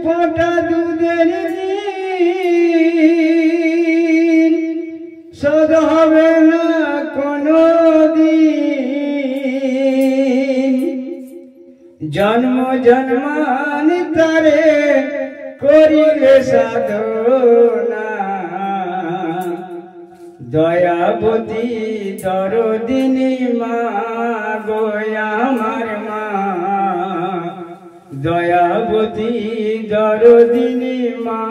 ফোঁটা দুধের দিন শোধ হবে না কোনো দিন। জন্ম জন্মান্তরে করিলে সাধনা দয়াবতী দরদিনী মা গো আমার মা, দয়াবতী দরদিনী মা।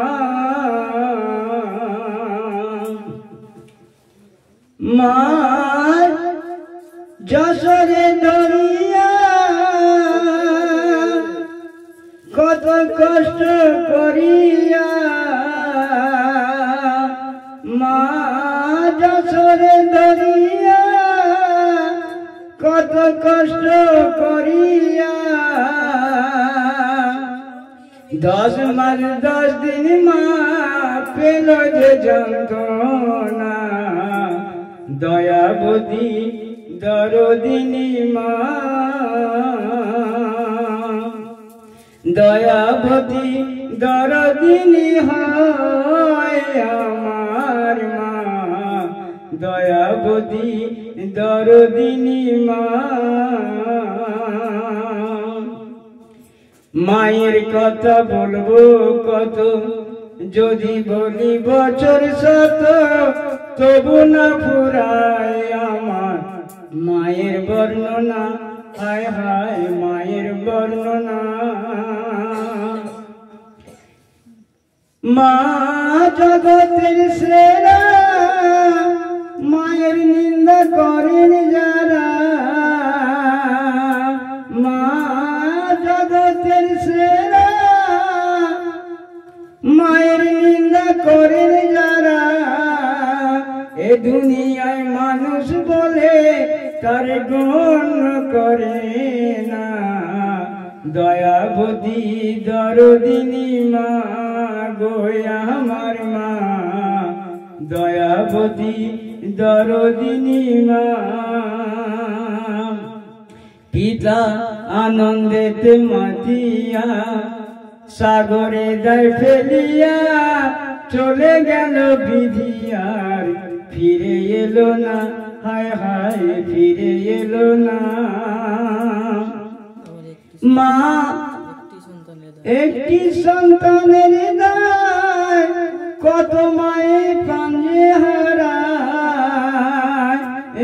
মা যশোরে ধরিয়া কত কষ্ট করিয়া, মা যশোরে ধরিয়া কত কষ্ট করিয়া, 10 মাস 10 দিন মা পেল যে যন্ত্রণা দয়াবতী দরদিনী মা, দয়াবতী দরদিনী হয় আমার মা, দয়াবতী দরদিনী মা। মায়ের কথা বলবো কত, যদি বলি বছর শত তবু না ফুরায় আমার মায়ের বর্ণনা, হায় হায় মায়ের বর্ণনা। মা জগতের সেরা, মায়ের নিন্দা করেন যারা, মা জগতের সেরা, মায়ের নিন্দা করেন যারা, এ দুনিয়ায় মানুষ বলে তার গণ্য করে না দয়াবতী দরদিনী মা গো আমার মা, দয়াবতী দরদিনী মা। পিতা আনন্দেতে মাতিয়া সাগরে দায় ফেলিয়া চলে গেল বিধিয়ার ফিরে এলো না, হায় হায় ফিরে এলো না। মা একটি সন্তানের দায় কত মায়ের প্রাণে হারায়,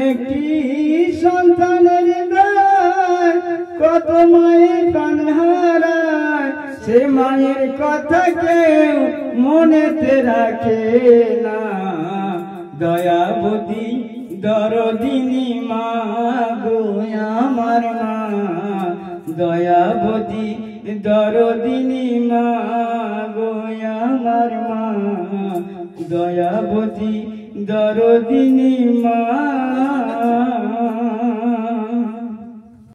একটি সন্তানের দায় কত মায়ের প্রাণ হারায়, সে মায়ের কথা কেউ মনেতে রাখে না দয়াবতী দরদিনী মা গো আমার মা, দয়াবতী দরদিনী মা গো আমার মা, দয়াবতী দরদিনী মা।